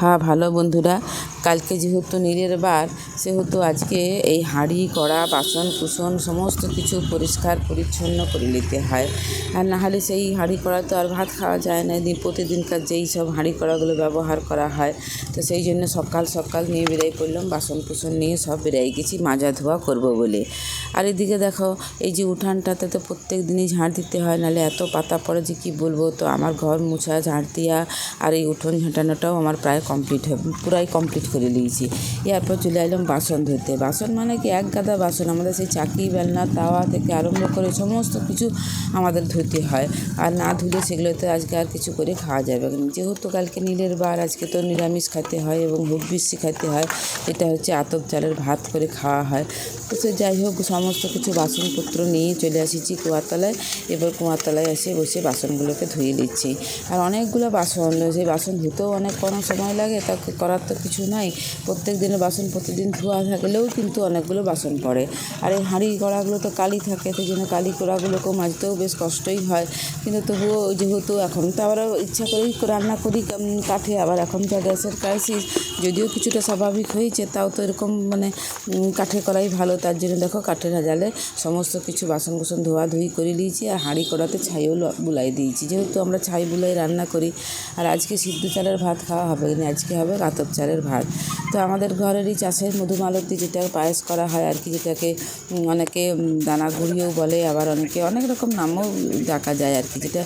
হ্যাঁ ভালো বন্ধুরা, কালকে যেহেতু নীলের বার সেহেতু আজকে এই হাঁড়ি কড়া বাসন কুসন সমস্ত কিছু পরিষ্কার পরিচ্ছন্ন করে নিতে হয়। আর নাহলে সেই হাঁড়ি কড়া তো আর ভাত খাওয়া যায় না, প্রতিদিনকার যেই সব হাঁড়ি কড়াগুলো ব্যবহার করা হয়। তো সেই জন্য সকাল সকাল নিয়ে বেরিয়ে পড়লাম, বাসন কুসন নিয়ে সব বেরিয়ে গেছি মাজা ধোয়া করব বলে। আর এদিকে দেখো, এই যে উঠানটাতে তো প্রত্যেক দিনই ঝাড় দিতে হয়, নাহলে এত পাতা পড়ে যে কী বলবো। তো আমার ঘর মোছা ঝাড় দেওয়া আর এই উঠোন ঝাঁটানোটাও আমার প্রায় পুরাই কমপ্লিট করে নিয়েছি। এরপর চলে এলাম বাসন ধুতে। বাসন মানে কি, এক গাদা বাসন, আমাদের সেই চাকি বেলনা তাওয়া থেকে আরম্ভ করে সমস্ত কিছু আমাদের ধুতে হয়। আর না ধুলে সেগুলোতে আজকে আর কিছু করে খাওয়া যাবে না। যেহেতু কালকে নীলের বার, আজকে তো নিরামিষ খেতে হয় এবং হুব্বিসি খেতে হয়। এটা হচ্ছে আতপ চালের ভাত করে খাওয়া হয়। তো সে যাই হোক, সমস্ত কিছু বাসনপত্র নিয়ে চলে এসেছি কুয়াতলায়। এবার কুয়াতলায় এসে বসে বাসনগুলোকে ধুয়ে নিচ্ছি। আর অনেকগুলো বাসন, সেই বাসন ধুতেও অনেক কোনো সময় লাগে, তা করার তো কিছু নাই। প্রত্যেক দিনের বাসন প্রতিদিন ধোয়া থাকলেও কিন্তু অনেকগুলো বাসন পড়ে। আর এই হাঁড়ি কড়াগুলো তো কালি থাকে, সেই জন্য কালি কড়াগুলোকেও মাজতেও বেশ কষ্টই হয়। কিন্তু তবুও যেহেতু এখন তো আবার ইচ্ছা করেই রান্না করি কাঠে, আবার এখন যা গ্যাসের ক্রাইসিস, যদিও কিছুটা স্বাভাবিক হয়েছে, তাও তো এরকম কাঠে করাই ভালো। তার জন্য দেখো কাঠের জালে সমস্ত কিছু বাসন কুসন ধোয়াধুয়ি করে নিয়েছি। আর হাঁড়ি কড়াতে ছাইও বুলাই দিয়েছি, যেহেতু আমরা ছাই বুলাই রান্না করি। আর আজকে সিদ্ধ চালের ভাত খাওয়া হবে না, আজকে হবে আতপ চালের ভাত। তো আমাদের ঘরেরই চাষের মধুমালতী, যেটা পায়েস করা হয় আর কি, যেটাকে অনেকে দানা গুঁড়িও বলে, আবার অনেকে অনেক রকম নামও ডাকা যায় আর কি, যেটা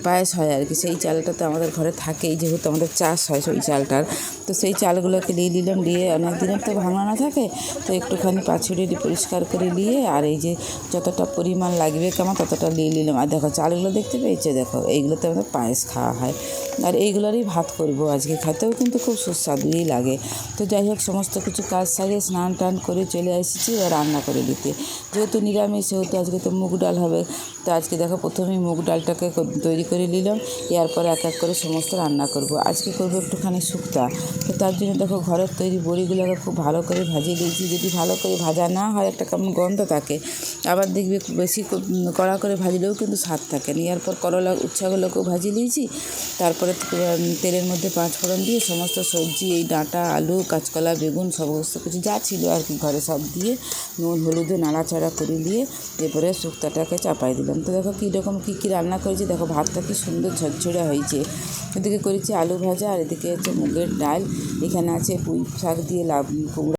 পায়েস হয় আর কি। সেই চালটা তো আমাদের ঘরে থাকেই, যেহেতু আমাদের চাষ হয় সেই চালটার। তো সেই চালগুলোকে নিয়ে নিলাম, নিয়ে অনেক দিনের তো ভাঙানো থাকে, তো একটুখানি পাছুড়ে পরিষ্কার করে নিয়ে, আর এই যে যতটা পরিমাণ লাগবে কেমন ততটা নিয়ে নিলাম। আর দেখো চালগুলো দেখতে পেয়েছে, দেখো এইগুলোতে আমাদের পায়েস খাওয়া হয়। আর এইগুলোরই ভাত করব আজকে, খেতেও কিন্তু খুব সুস্বাদুই লাগে। তো যাই হোক, সমস্ত কিছু কাজ সারিয়ে স্নান টান করে চলে এসেছি এবার রান্না করে দিতে। যেহেতু নিরামিষ, সেহেতু আজকে তো মুগ ডাল হবে। তো আজকে দেখো প্রথমেই মুগ ডালটাকে তৈরি করে নিলাম, এরপরে এক এক করে সমস্ত রান্না করব। আজকে করব একটুখানি শুক্তা। তো তার জন্য দেখো ঘরের তৈরি বড়িগুলোকে খুব ভালো করে ভাজিয়ে দিয়েছি। যদি ভালো করে ভাজা না হয় একটা কেমন গন্ধ থাকে, আবার দেখবে বেশি কড়া করে ভাজলেও কিন্তু স্বাদ থাকে না। এরপর করলা উচ্ছাগুলোকেও ভাজিয়ে দিয়েছি। তারপরে তেলের মধ্যে পাঁচফোড়ন দিয়ে সমস্ত সবজি, এই ডাঁটা আলু কাঁচকলা বেগুন সমস্ত কিছু যা ছিল আর কি ঘরে সব দিয়ে নুন হলুদে নাড়াচাড়া করে দিয়ে এরপরে শুক্তাটাকে চাপাই দিলাম। তো দেখো কীরকম কী রান্না করেছি, দেখো ভাতটা কি সুন্দর ঝরঝরে হয়েছে। এদিকে করেছি আলু ভাজা, আর এদিকে হচ্ছে মুগের ডাল, এখানে আছে পুঁই শাক দিয়ে কুমড়ো